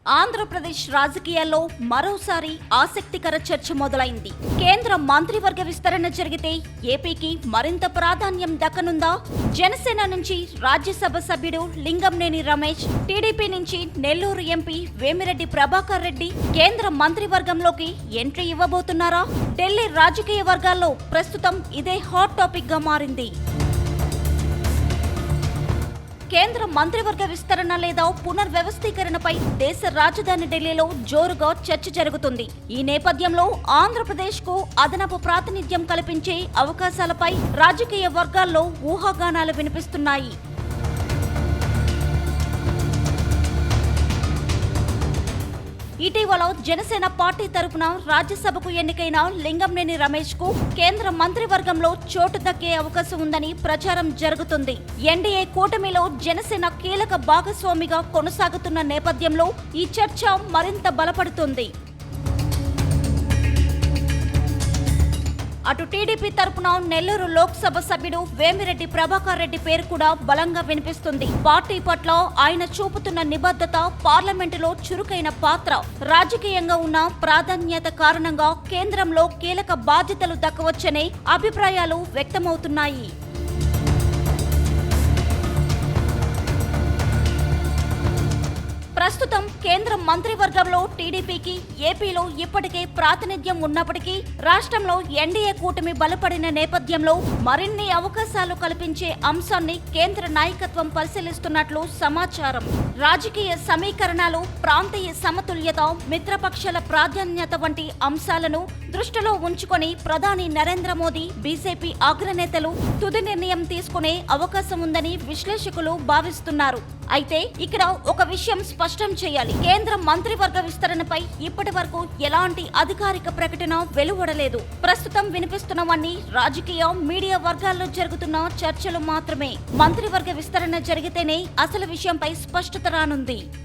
ఆంధ్రప్రదేశ్ రాజకీయాల్లో మరోసారి ఆసక్తికర చర్చ మొదలైంది. కేంద్ర మంత్రివర్గ విస్తరణ జరిగితే ఏపీకి మరింత ప్రాధాన్యం దక్కనుందా? జనసేన నుంచి రాజ్యసభ సభ్యుడు లింగంనేని రమేష్, టీడీపీ నుంచి నెల్లూరు ఎంపీ వేమిరెడ్డి ప్రభాకర్ రెడ్డి కేంద్ర మంత్రివర్గంలోకి ఎంట్రీ ఇవ్వబోతున్నారా? ఢిల్లీ రాజకీయ వర్గాల్లో ప్రస్తుతం ఇదే హాట్ టాపిక్ గా మారింది. కేంద్ర మంత్రివర్గ విస్తరణ లేదా పునర్వ్యవస్థీకరణపై దేశ రాజధాని ఢిల్లీలో జోరుగా చర్చ జరుగుతుంది. ఈ నేపథ్యంలో ఆంధ్రప్రదేశ్కు అదనపు ప్రాతినిధ్యం కల్పించే అవకాశాలపై రాజకీయ వర్గాల్లో ఊహాగానాలు వినిపిస్తున్నాయి. ఇటీవల జనసేన పార్టీ తరపున రాజ్యసభకు ఎన్నికైన లింగంనేని రమేష్ కు కేంద్ర మంత్రివర్గంలో చోటు దక్కే అవకాశం ఉందని ప్రచారం జరుగుతుంది. ఎన్డీఏ కూటమిలో జనసేన కీలక భాగస్వామిగా కొనసాగుతున్న నేపథ్యంలో ఈ చర్చ మరింత బలపడుతుంది. అటు టీడీపీ తరపున నెల్లూరు లోక్సభ సభ్యుడు వేమిరెడ్డి ప్రభాకర్ రెడ్డి పేరు కూడా బలంగా వినిపిస్తుంది. పార్టీ పట్ల ఆయన చూపుతున్న నిబద్ధత, పార్లమెంటులో చురుకైన పాత్ర, రాజకీయంగా ఉన్న ప్రాధాన్యత కారణంగా కేంద్రంలో కీలక బాధ్యతలు దక్కవచ్చనే అభిప్రాయాలు వ్యక్తమవుతున్నాయి. ప్రస్తుతం కేంద్ర మంత్రివర్గంలో టీడీపీకి ఏపీలో ఇప్పటికే ప్రాతినిధ్యం ఉన్నప్పటికీ రాష్ట్రంలో ఎన్డీఏ కూటమి బలపడిన నేపథ్యంలో మరిన్ని అవకాశాలు కల్పించే అంశాన్ని కేంద్ర నాయకత్వం పరిశీలిస్తున్నట్లు సమాచారం. రాజకీయ సమీకరణాలు, ప్రాంతీయ సమతుల్యత, మిత్రపక్షాల ప్రాధాన్యత వంటి అంశాలను దృష్టిలో ఉంచుకొని ప్రధాని నరేంద్ర మోదీ, బీజేపీ అగ్రనేతలు తుది నిర్ణయం తీసుకునే అవకాశం ఉందని విశ్లేషకులు భావిస్తున్నారు. అయితే ఇక్కడ ఒక విషయం స్పష్టం చేయాలి. కేంద్ర మంత్రివర్గ విస్తరణపై ఇప్పటి వరకు ఎలాంటి అధికారిక ప్రకటన వెలువడలేదు. ప్రస్తుతం వినిపిస్తున్నవన్నీ రాజకీయ, మీడియా వర్గాల్లో జరుగుతున్న చర్చలు మాత్రమే. మంత్రివర్గ విస్తరణ జరిగితేనే అసలు విషయంపై స్పష్టత రానుంది.